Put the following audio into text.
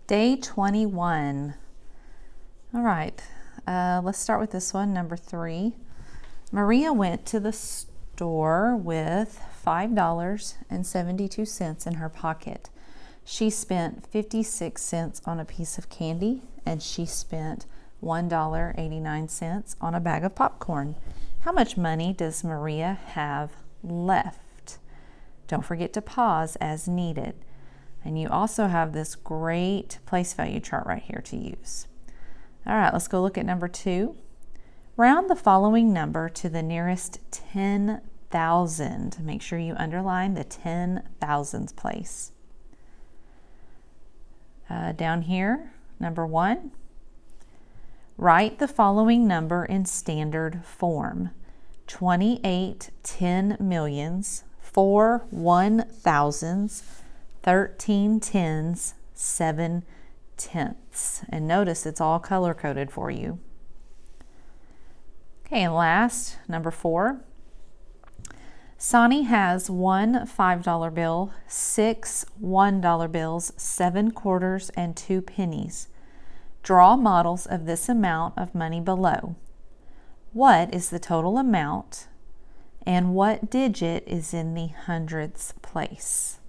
Day 21. All right, let's start with this one, number 3. Maria went to the store with $5.72 in her pocket. She spent 56 cents on a piece of candy, and she spent $1.89 on a bag of popcorn. How much money does Maria have left? Don't forget to pause as needed. And you also have this great place value chart right here to use. All right, let's go look at number 2. Round the following number to the nearest 10,000. Make sure you underline the 10,000s place. Down here, number 1. Write the following number in standard form. 28 10 millions, 4 1,000s, 13 tens, 7 tenths. And notice it's all color coded for you. Okay, and last, number 4. Sonny has 1 $5 bill, 6 $1 bills, 7 quarters, and 2 pennies. Draw models of this amount of money below. What is the total amount, and what digit is in the hundredths place?